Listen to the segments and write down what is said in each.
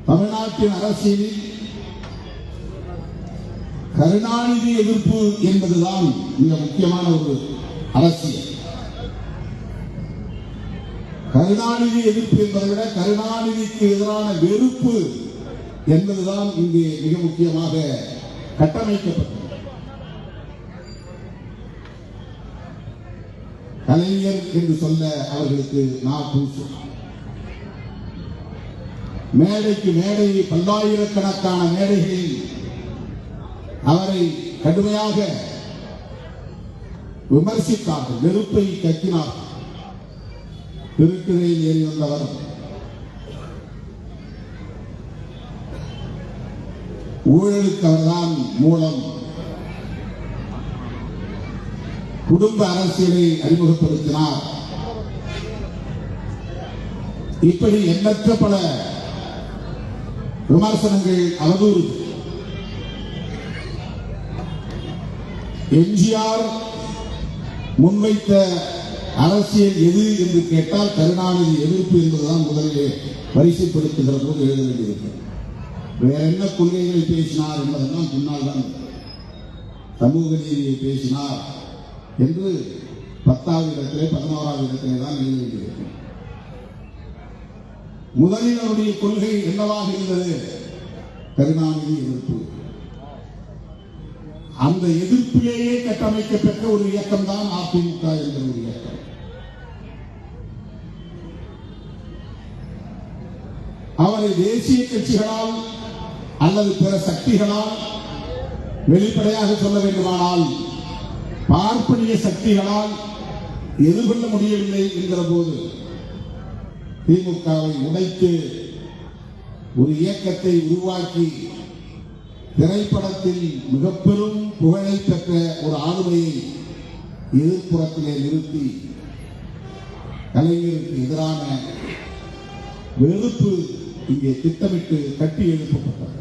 தமிழ்நாட்டின் அரசியலில் கருணாநிதி எதிர்ப்பு என்பதுதான் மிக முக்கியமான ஒரு அரசியல். கருணாநிதி எதிர்ப்பு என்பதை விட கருணாநிதிக்கு எதிரான வெறுப்பு என்பதுதான் இங்கே மிக முக்கியமாக கட்டமைக்கப்பட்டது. கலைஞர் என்று சொல்ல அவர்களுக்கு நாக்கூசு. மேடைக்கு மேடை, பல்லாயிரக்கணக்கான மேடைகளில் அவரை கடுமையாக விமர்சித்தார்கள், வெறுப்பை கக்கினார்கள். திருக்குறையில் ஏறி வந்தவர் ஊழலுக்கு அவர்தான் மூலம், குடும்ப அரசியலை அறிமுகப்படுத்தினார். இப்படி எண்ணற்ற பல விமர்சனங்கள், அவதூறு. எம்ஜிஆர் முன்வைத்த அரசியல் எது என்று கேட்டால் கருணாநிதி எதிர்ப்பு என்பதுதான் முதலில் வரிசைப்படுத்துகிற போது எழுத வேண்டியிருக்கிறது. வேற என்ன கொள்கைகளை பேசினார் என்பதெல்லாம் முன்னால் தான். சமூக நீதியை பேசினார் என்று 10வது இடத்திலே 11வது இடத்திலே தான் எழுத வேண்டியிருக்கிறது. முதலில் அவருடைய கொள்கை என்னவாக இருந்தது? கருணாநிதி எதிர்ப்பு. அந்த எதிர்ப்பிலேயே கட்டமைக்கப்பட்ட ஒரு இயக்கம் தான் அதிமுக என்கிற ஒரு இயக்கம். அவரை தேசிய கட்சிகளால் அல்லது பிற சக்திகளால், வெளிப்படையாக சொல்ல வேண்டுமானால் பார்ப்பனிய சக்திகளால் எதிர்கொள்ள முடியவில்லை என்கிற போது திமுகவை உடைத்து ஒரு இயக்கத்தை உருவாக்கி திரைப்படத்தில் மிக பெரும் புகழை பெற்ற ஒரு ஆளுமையை எதிர்ப்புறத்திலே நிறுத்தி கலைஞருக்கு எதிரான வெறுப்பு இங்கே திட்டமிட்டு கட்டி எழுப்பப்பட்டது.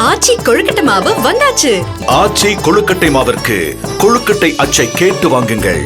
ஆச்சி கொழுக்கட்டை மாவு வந்தாச்சு. ஆச்சி கொழுக்கட்டை மாவிற்கு கொழுக்கட்டை அச்சை கேட்டு வாங்குங்கள்.